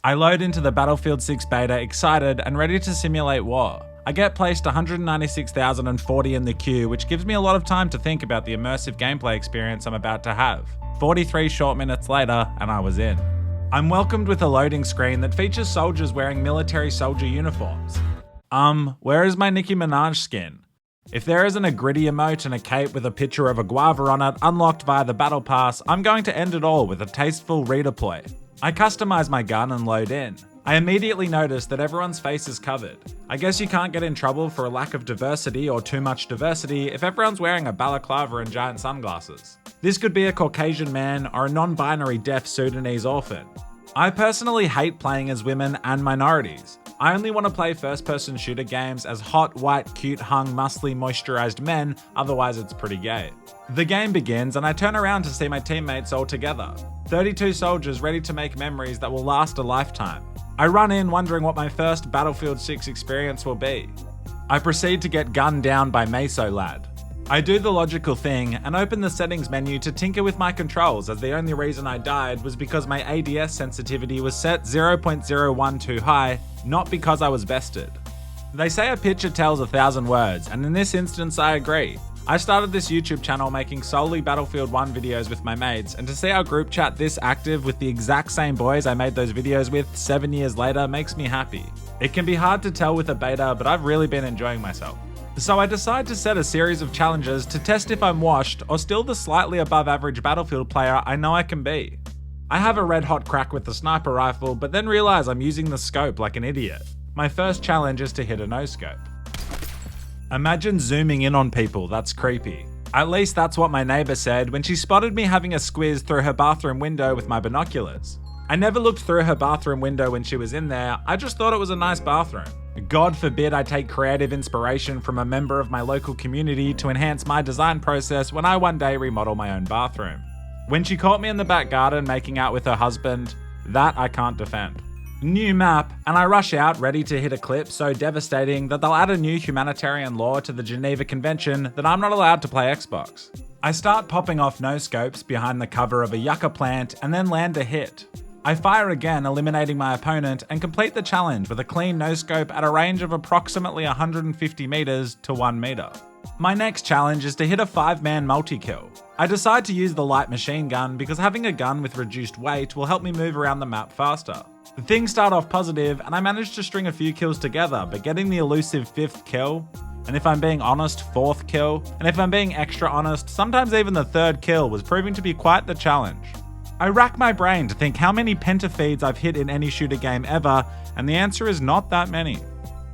I load into the Battlefield 6 beta excited and ready to simulate war. I get placed 196,040 in the queue, which gives me a lot of time to think about the immersive gameplay experience I'm about to have. 43 short minutes later, and I was in. I'm welcomed with a loading screen that features soldiers wearing military soldier uniforms. Where is my Nicki Minaj skin? If there isn't a gritty emote and a cape with a picture of a guava on it unlocked via the battle pass, I'm going to end it all with a tasteful redeploy. I customize my gun and load in. I immediately notice that everyone's face is covered. I guess you can't get in trouble for a lack of diversity or too much diversity if everyone's wearing a balaclava and giant sunglasses. This could be a Caucasian man or a non-binary deaf Sudanese orphan. I personally hate playing as women and minorities. I only want to play first-person shooter games as hot, white, cute, hung, muscly, moisturized men, otherwise it's pretty gay. The game begins and I turn around to see my teammates all together. 32 soldiers ready to make memories that will last a lifetime. I run in wondering what my first Battlefield 6 experience will be. I proceed to get gunned down by Meso Lad. I do the logical thing and open the settings menu to tinker with my controls, as the only reason I died was because my ADS sensitivity was set 0.01 too high, not because I was bested. They say a picture tells 1,000 words, and in this instance I agree. I started this YouTube channel making solely Battlefield 1 videos with my mates, and to see our group chat this active with the exact same boys I made those videos with 7 years later makes me happy. It can be hard to tell with a beta, but I've really been enjoying myself. So I decide to set a series of challenges to test if I'm washed or still the slightly above average Battlefield player I know I can be. I have a red hot crack with the sniper rifle, but then realize I'm using the scope like an idiot. My first challenge is to hit a no-scope. Imagine zooming in on people, that's creepy. At least that's what my neighbor said when she spotted me having a squiz through her bathroom window with my binoculars. I never looked through her bathroom window when she was in there, I just thought it was a nice bathroom. God forbid I take creative inspiration from a member of my local community to enhance my design process when I one day remodel my own bathroom. When she caught me in the back garden making out with her husband, that I can't defend. New map, and I rush out ready to hit a clip so devastating that they'll add a new humanitarian law to the Geneva Convention that I'm not allowed to play Xbox. I start popping off no-scopes behind the cover of a yucca plant and then land a hit. I fire again, eliminating my opponent, and complete the challenge with a clean no-scope at a range of approximately 150 meters to 1 meter. My next challenge is to hit a 5-man multi-kill. I decide to use the light machine gun because having a gun with reduced weight will help me move around the map faster. Things start off positive and I manage to string a few kills together, but getting the elusive 5th kill, and if I'm being honest, 4th kill, and if I'm being extra honest, sometimes even the 3rd kill was proving to be quite the challenge. I rack my brain to think how many pentafeeds I've hit in any shooter game ever, and the answer is not that many.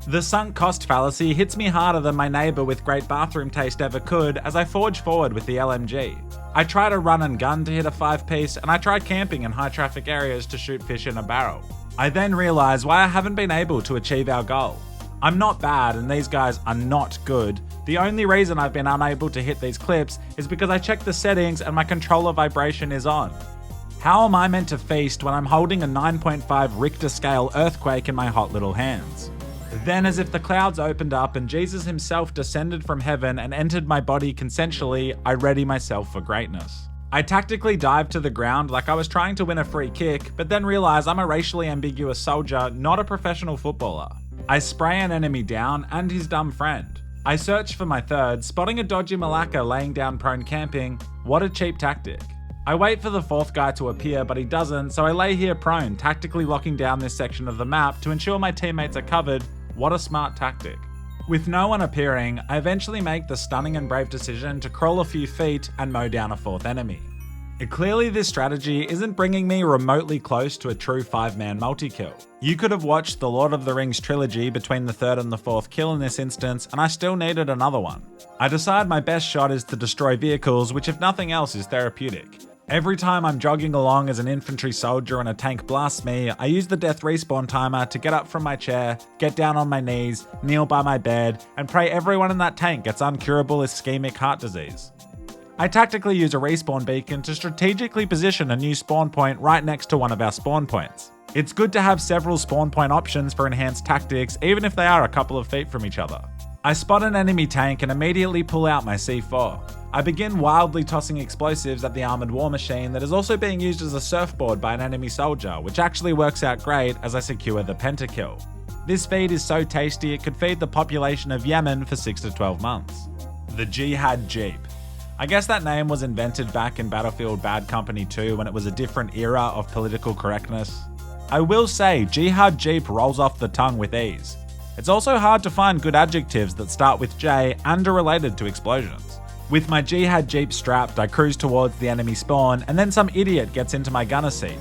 The sunk cost fallacy hits me harder than my neighbor with great bathroom taste ever could as I forge forward with the LMG. I try to run and gun to hit a 5-piece, and I try camping in high traffic areas to shoot fish in a barrel. I then realize why I haven't been able to achieve our goal. I'm not bad and these guys are not good. The only reason I've been unable to hit these clips is because I checked the settings and my controller vibration is on. How am I meant to feast when I'm holding a 9.5 Richter scale earthquake in my hot little hands? Then, as if the clouds opened up and Jesus himself descended from heaven and entered my body consensually, I ready myself for greatness. I tactically dive to the ground like I was trying to win a free kick, but then realize I'm a racially ambiguous soldier, not a professional footballer. I spray an enemy down and his dumb friend. I search for my third, spotting a dodgy Malacca laying down prone camping. What a cheap tactic. I wait for the 4th guy to appear, but he doesn't, so I lay here prone, tactically locking down this section of the map to ensure my teammates are covered. What a smart tactic. With no one appearing, I eventually make the stunning and brave decision to crawl a few feet and mow down a 4th enemy. Clearly this strategy isn't bringing me remotely close to a true 5-man multi-kill. You could have watched the Lord of the Rings trilogy between the 3rd and the 4th kill in this instance, and I still needed another one. I decide my best shot is to destroy vehicles, which if nothing else is therapeutic. Every time I'm jogging along as an infantry soldier and a tank blasts me, I use the death respawn timer to get up from my chair, get down on my knees, kneel by my bed, and pray everyone in that tank gets uncurable ischemic heart disease. I tactically use a respawn beacon to strategically position a new spawn point right next to one of our spawn points. It's good to have several spawn point options for enhanced tactics, even if they are a couple of feet from each other. I spot an enemy tank and immediately pull out my C4. I begin wildly tossing explosives at the armored war machine that is also being used as a surfboard by an enemy soldier, which actually works out great as I secure the pentakill. This feed is so tasty it could feed the population of Yemen for 6 to 12 months. The Jihad Jeep. I guess that name was invented back in Battlefield Bad Company 2 when it was a different era of political correctness. I will say, Jihad Jeep rolls off the tongue with ease. It's also hard to find good adjectives that start with J and are related to explosions. With my Jihad Jeep strapped, I cruise towards the enemy spawn, and then some idiot gets into my gunner seat.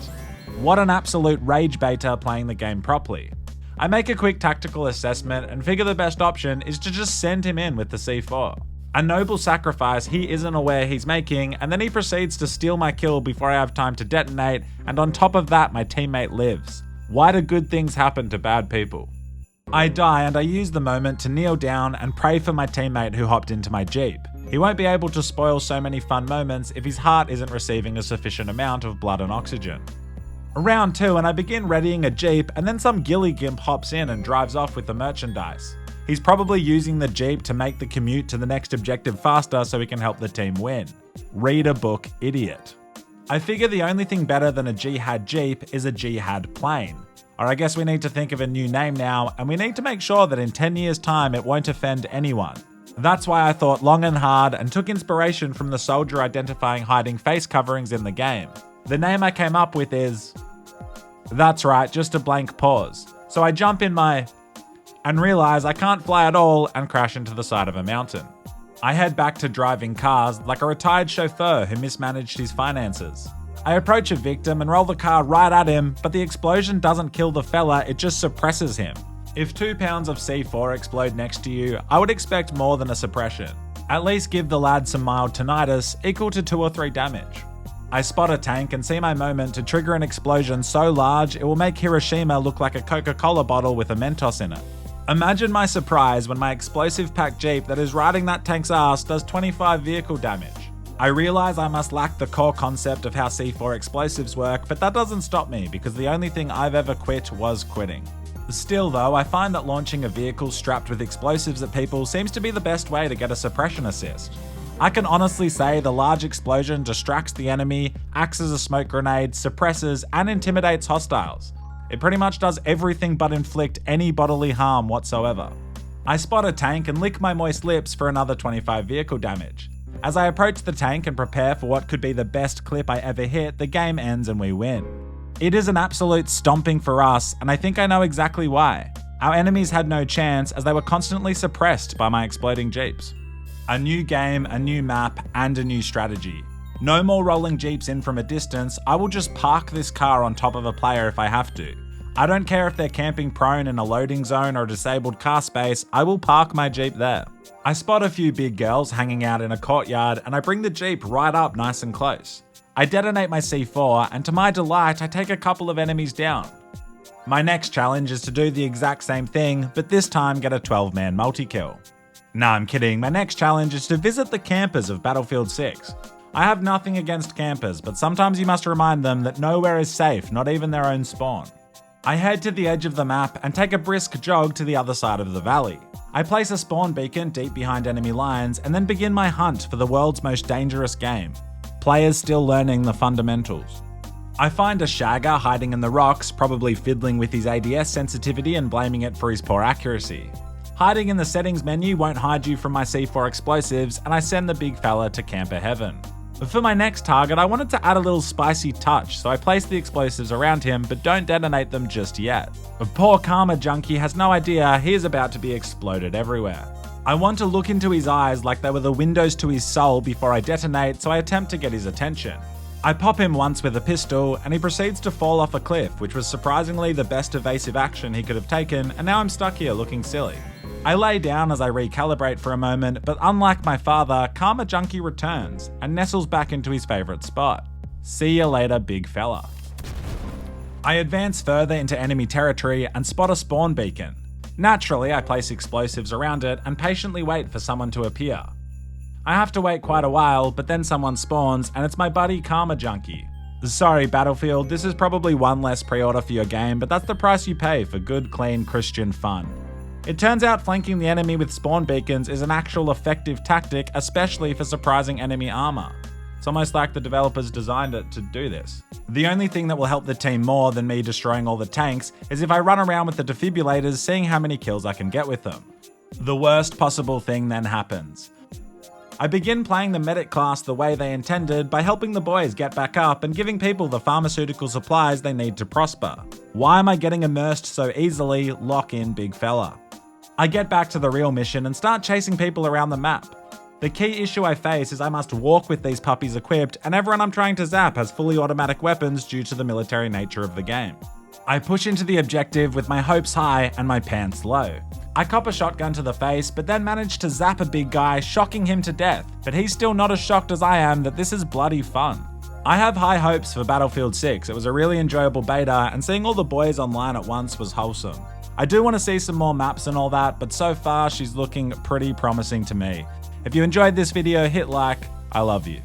What an absolute rage baiter playing the game properly. I make a quick tactical assessment and figure the best option is to just send him in with the C4. A noble sacrifice he isn't aware he's making, and then he proceeds to steal my kill before I have time to detonate, and on top of that my teammate lives. Why do good things happen to bad people? I die and I use the moment to kneel down and pray for my teammate who hopped into my Jeep. He won't be able to spoil so many fun moments if his heart isn't receiving a sufficient amount of blood and oxygen. Round 2 and I begin readying a Jeep, and then some ghillie gimp hops in and drives off with the merchandise. He's probably using the Jeep to make the commute to the next objective faster so he can help the team win. Read a book, idiot. I figure the only thing better than a Jihad Jeep is a Jihad plane. Or I guess we need to think of a new name now, and we need to make sure that in 10 years' time it won't offend anyone. That's why I thought long and hard and took inspiration from the soldier identifying hiding face coverings in the game. The name I came up with is... That's right, just a blank pause. So I jump in my... and realize I can't fly at all and crash into the side of a mountain. I head back to driving cars like a retired chauffeur who mismanaged his finances. I approach a victim and roll the car right at him, but the explosion doesn't kill the fella, it just suppresses him. If 2 pounds of C4 explode next to you, I would expect more than a suppression. At least give the lad some mild tinnitus equal to 2 or 3 damage. I spot a tank and see my moment to trigger an explosion so large it will make Hiroshima look like a Coca-Cola bottle with a Mentos in it. Imagine my surprise when my explosive-packed Jeep that is riding that tank's ass does 25 vehicle damage. I realize I must lack the core concept of how C4 explosives work, but that doesn't stop me because the only thing I've ever quit was quitting. Still though, I find that launching a vehicle strapped with explosives at people seems to be the best way to get a suppression assist. I can honestly say the large explosion distracts the enemy, acts as a smoke grenade, suppresses, and intimidates hostiles. It pretty much does everything but inflict any bodily harm whatsoever. I spot a tank and lick my moist lips for another 25 vehicle damage. As I approach the tank and prepare for what could be the best clip I ever hit, the game ends and we win. It is an absolute stomping for us, and I think I know exactly why. Our enemies had no chance as they were constantly suppressed by my exploding Jeeps. A new game, a new map, and a new strategy. No more rolling Jeeps in from a distance, I will just park this car on top of a player if I have to. I don't care if they're camping prone in a loading zone or a disabled car space, I will park my Jeep there. I spot a few big girls hanging out in a courtyard and I bring the Jeep right up nice and close. I detonate my C4 and to my delight I take a couple of enemies down. My next challenge is to do the exact same thing, but this time get a 12-man multi-kill. Nah, I'm kidding, my next challenge is to visit the campers of Battlefield 6. I have nothing against campers, but sometimes you must remind them that nowhere is safe, not even their own spawn. I head to the edge of the map and take a brisk jog to the other side of the valley. I place a spawn beacon deep behind enemy lines and then begin my hunt for the world's most dangerous game. Players still learning the fundamentals. I find a shagger hiding in the rocks, probably fiddling with his ADS sensitivity and blaming it for his poor accuracy. Hiding in the settings menu won't hide you from my C4 explosives, and I send the big fella to camper heaven. For my next target, I wanted to add a little spicy touch, so I place the explosives around him, but don't detonate them just yet. A poor Karma Junkie has no idea he is about to be exploded everywhere. I want to look into his eyes like they were the windows to his soul before I detonate, so I attempt to get his attention. I pop him once with a pistol, and he proceeds to fall off a cliff, which was surprisingly the best evasive action he could have taken, and now I'm stuck here looking silly. I lay down as I recalibrate for a moment, but unlike my father, Karma Junkie returns and nestles back into his favourite spot. See you later, big fella. I advance further into enemy territory and spot a spawn beacon. Naturally, I place explosives around it and patiently wait for someone to appear. I have to wait quite a while, but then someone spawns and it's my buddy Karma Junkie. Sorry Battlefield, this is probably one less pre-order for your game, but that's the price you pay for good, clean Christian fun. It turns out flanking the enemy with spawn beacons is an actual effective tactic, especially for surprising enemy armor. It's almost like the developers designed it to do this. The only thing that will help the team more than me destroying all the tanks is if I run around with the defibrillators seeing how many kills I can get with them. The worst possible thing then happens. I begin playing the medic class the way they intended by helping the boys get back up and giving people the pharmaceutical supplies they need to prosper. Why am I getting immersed so easily? Lock in, big fella. I get back to the real mission and start chasing people around the map. The key issue I face is I must walk with these puppies equipped, and everyone I'm trying to zap has fully automatic weapons due to the military nature of the game. I push into the objective with my hopes high and my pants low. I cop a shotgun to the face, but then manage to zap a big guy, shocking him to death, but he's still not as shocked as I am that this is bloody fun. I have high hopes for Battlefield 6. It was a really enjoyable beta, and seeing all the boys online at once was wholesome. I do want to see some more maps and all that, but so far she's looking pretty promising to me. If you enjoyed this video, hit like. I love you.